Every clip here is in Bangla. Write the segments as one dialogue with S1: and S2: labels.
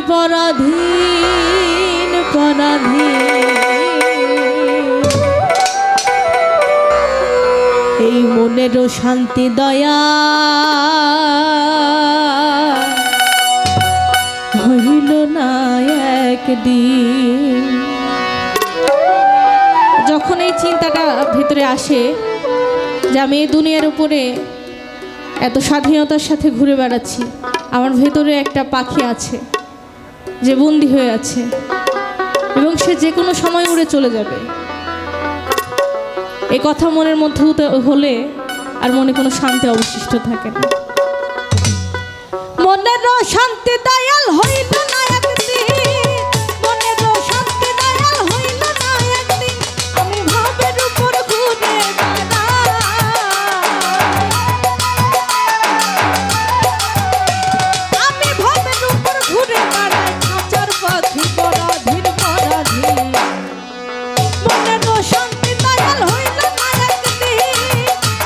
S1: পরাধীন এই মনেরও শান্তি দয়া হইল না একদিন। যখন এই চিন্তাটা ভিতরে আসে যে আমি এই দুনিয়ার উপরে এত স্বাধীনতার সাথে ঘুরে বেড়াচ্ছি, আমার ভেতরে একটা পাখি আছে যে বন্দী হয়ে আছে এবং সে যে কোনো সময় উড়ে চলে যাবে, এই কথা মনের মধ্যে হলে আর মনে কোনো শান্তি অবশিষ্ট থাকে না। মনেরও শান্তি দয়াল হইল না একদিন, মনেরও শান্তি দয়াল হইল না একদিন, আমি ভাবের উপর ঘুরে বেড়াই, আমি ভাবের উপর ঘুরে বেড়াই, খাঁচার পাখি পরাধীন পরাধীন। মনেরও শান্তি দয়াল হইল না একদিন,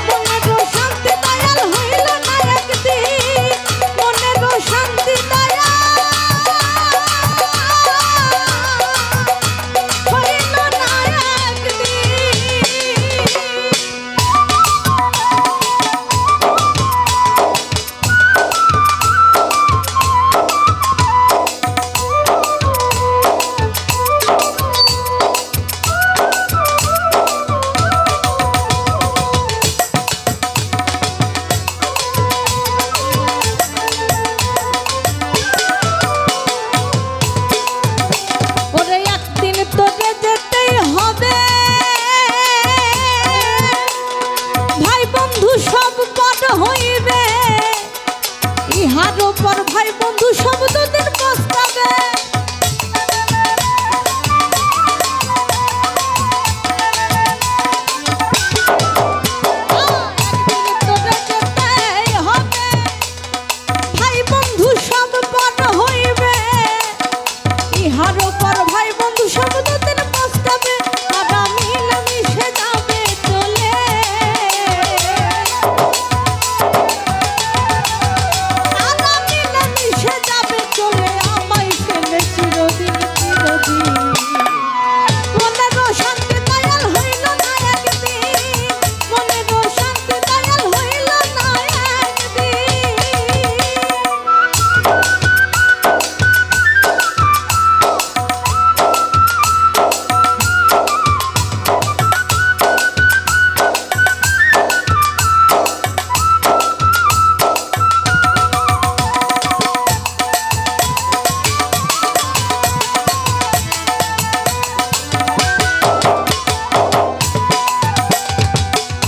S1: মনেরও শান্তি দয়াল হইল না একদিন, মনেরও শান্তি দয়াল হইল না একদিন। ওরে একদিন তোকে যেতেই হবে, ভাই বন্ধু সব বড় হইবে, ইহার উপর ভাই বন্ধু সব দুদিন পস্তাবে। একদিন তোকে যেতেই হবে, ভাই বন্ধু সব বড় হইবে, ইহার উপর ভাই বন্ধু সব দুদিন পস্তাবে, তারা মিলেমিশে যাবে চলে, তারা মিলেমিশে যাবে চলে, আমায় ফেলে চিরদিন চিরদিন। মনেরও শান্তি দয়াল হইল না একদিন, মনেরও শান্তি দয়াল হইল না একদিন।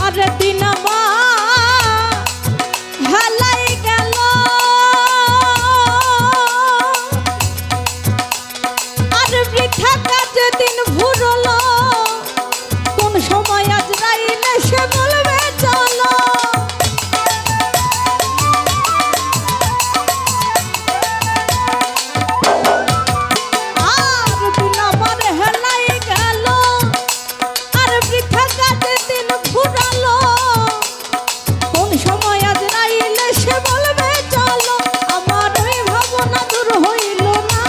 S1: আরে দিন আমার হেলাই গেল, আর বৃথা কাজে দিন ভুরল, কোন সময় আজরাইলে সে বলবে চলো। আর দিন আমার হেলাই গেল, আর বৃথা কাজে দিন ফুরাল, কোন সময় আজরাইলে সে বলবে চলো, আমার ওই ভাবনা দূর হইল না,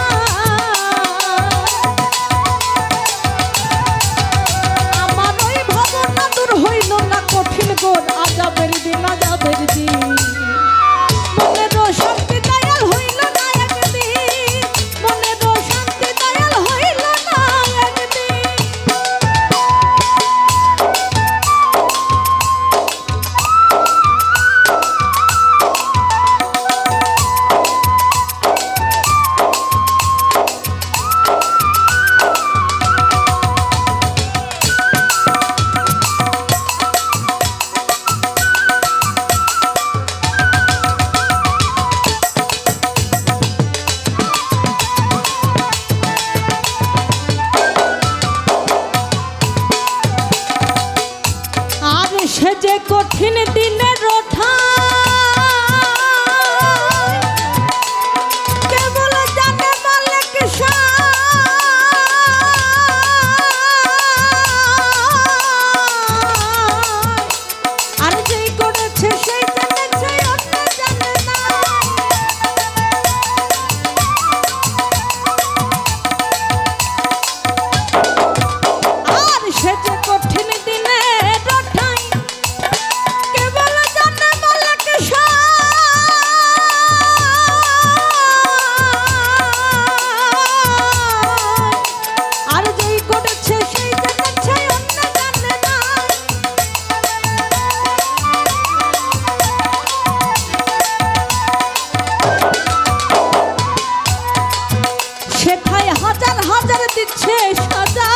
S1: ব্যথায় হাজার হাজার দিচ্ছে সাজা।